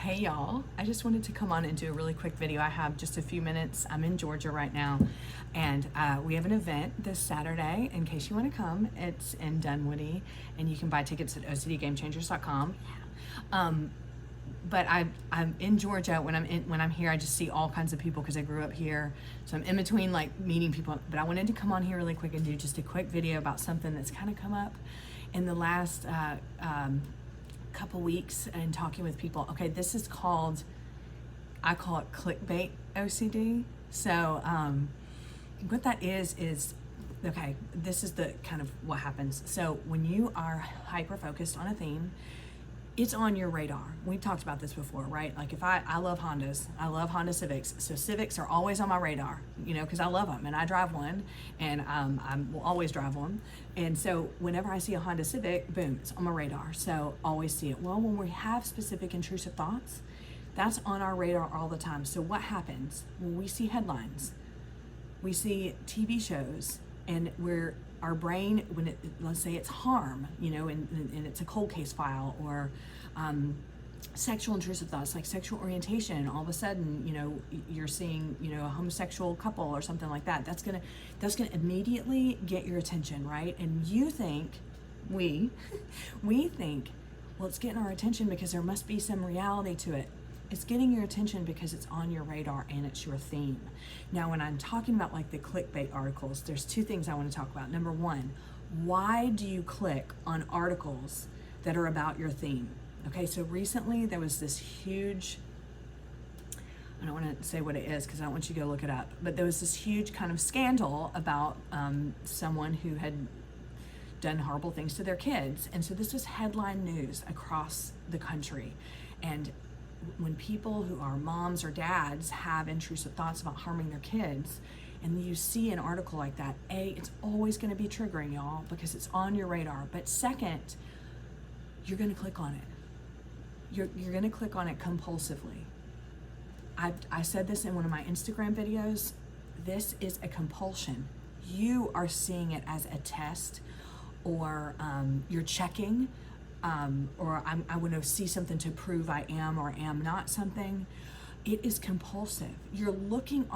Hey y'all, I just wanted to come on and do a really quick video. I have just a few minutes. I'm in Georgia right now, and we have an event this Saturday. In case you want to come, it's in Dunwoody, and you can buy tickets at OCDGameChangers.com. But I'm in Georgia. When I'm here, I just see all kinds of people because I grew up here. So I'm in between like meeting people. But I wanted to come on here really quick and do just a quick video about something that's kind of come up in the last couple weeks and talking with people. Okay, this is called, I call it clickbait OCD. So what that is, okay, this is the kind of what happens. So when you are hyper focused on a theme, it's on your radar. We've talked about this before, right? Like if I love Hondas, I love Honda Civics. So Civics are always on my radar, you know, because I love them and I drive one, and I will always drive one. And so whenever I see a Honda Civic, boom, it's on my radar. So always see it. Well, when we have specific intrusive thoughts, that's on our radar all the time. So what happens when we see headlines, we see TV shows, and our brain, when let's say it's harm, you know, and it's a cold case file, or sexual intrusive thoughts like sexual orientation, all of a sudden, you know, you're seeing, you know, a homosexual couple or something like that. That's gonna immediately get your attention, right? And you think, we think, well, it's getting our attention because there must be some reality to it. It's getting your attention because it's on your radar and it's your theme. Now, when I'm talking about like the clickbait articles, there's two things I want to talk about. Number one, why do you click on articles that are about your theme? Okay, so recently there was this huge, I don't want to say what it is because I don't want you to go look it up, but there was this huge kind of scandal about someone who had done horrible things to their kids. And so this was headline news across the country. And when people who are moms or dads have intrusive thoughts about harming their kids, and you see an article like that, it's always going to be triggering, y'all, because it's on your radar. But second, you're going to click on it. You're going to click on it compulsively. I said this in one of my Instagram videos. This is a compulsion. You are seeing it as a test, or you're checking, or I want to see something to prove I am or am not something. It is compulsive. You're looking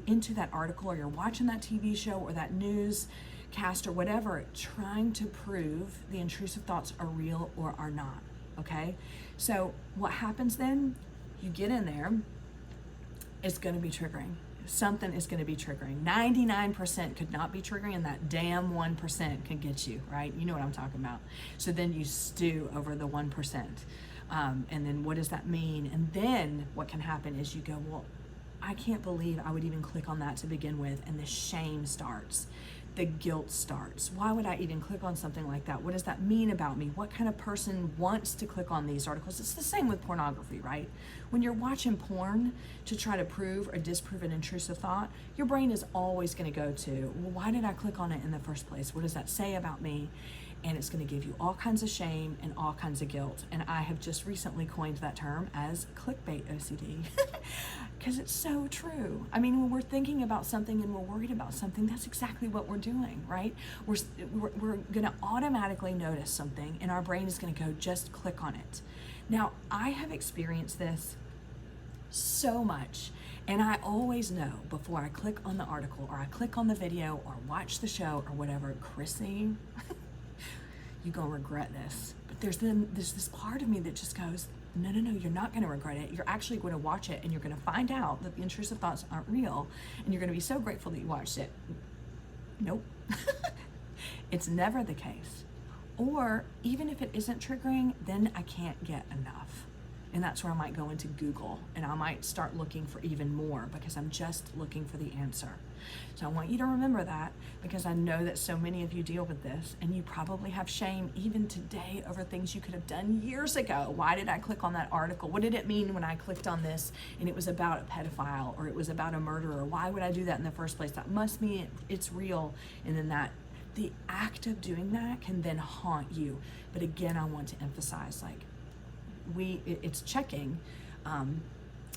into that article, or you're watching that TV show or that newscast or whatever, trying to prove the intrusive thoughts are real or are not. Okay? So what happens then? You get in there, it's going to be triggering. Something is going to be triggering. 99% could not be triggering, and that damn 1% can get you, right? You know what I'm talking about. So then you stew over the 1%. And then what does that mean? And then what can happen is you go, well, I can't believe I would even click on that to begin with. And the shame starts. The guilt starts. Why would I even click on something like that? What does that mean about me? What kind of person wants to click on these articles? It's the same with pornography, right? When you're watching porn to try to prove or disprove an intrusive thought, your brain is always going to go to, well, why did I click on it in the first place? What does that say about me? And it's going to give you all kinds of shame and all kinds of guilt. And I have just recently coined that term as clickbait OCD because it's so true. I mean, when we're thinking about something and we're worried about something, that's exactly what we're doing, right? We're going to automatically notice something, and our brain is going to go, just click on it. Now, I have experienced this so much, and I always know before I click on the article or I click on the video or watch the show or whatever, Chrissy, you're gonna regret this. But there's this part of me that just goes, no, you're not gonna regret it. You're actually going to watch it, and you're gonna find out that the intrusive thoughts aren't real, and you're gonna be so grateful that you watched it. Nope. It's never the case. Or even if it isn't triggering, then I can't get enough. And that's where I might go into Google, and I might start looking for even more because I'm just looking for the answer. So I want you to remember that, because I know that so many of you deal with this, and you probably have shame even today over things you could have done years ago. Why did I click on that article? What did it mean when I clicked on this and it was about a pedophile or it was about a murderer? Why would I do that in the first place? That must mean it's real. And then the act of doing that can then haunt you. But again, I want to emphasize, like, it's checking,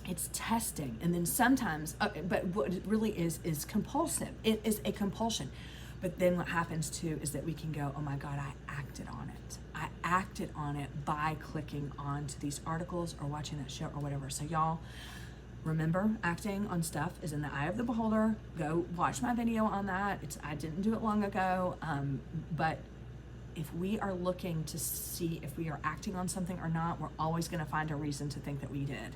it's testing, and then sometimes, but what it really is compulsive. It is a compulsion. But then what happens too is that we can go, oh my God, I acted on it. I I acted on it by clicking onto these articles or watching that show or whatever. So y'all, remember, acting on stuff is in the eye of the beholder. Go watch my video on that. I didn't do it long ago, but if we are looking to see if we are acting on something or not, we're always going to find a reason to think that we did,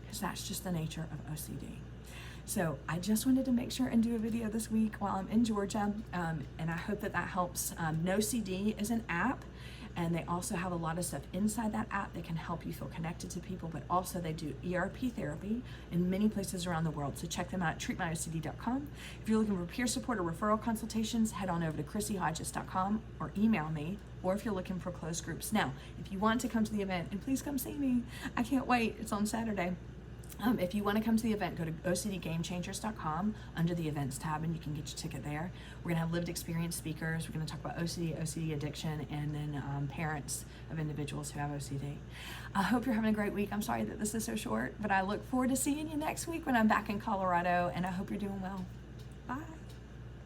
because that's just the nature of OCD. So I just wanted to make sure and do a video this week while I'm in Georgia, and I hope that helps. NoCD is an app, and they also have a lot of stuff inside that app that can help you feel connected to people, but also they do ERP therapy in many places around the world. So check them out at treatmyocd.com. If you're looking for peer support or referral consultations, head on over to chrissyhodges.com or email me, or if you're looking for closed groups. Now, if you want to come to the event, and please come see me, I can't wait, it's on Saturday. If you want to come to the event, go to OCDGameChangers.com under the events tab, and you can get your ticket there. We're going to have lived experience speakers. We're going to talk about OCD addiction, and then parents of individuals who have OCD. I hope you're having a great week. I'm sorry that this is so short, but I look forward to seeing you next week when I'm back in Colorado, and I hope you're doing well. Bye.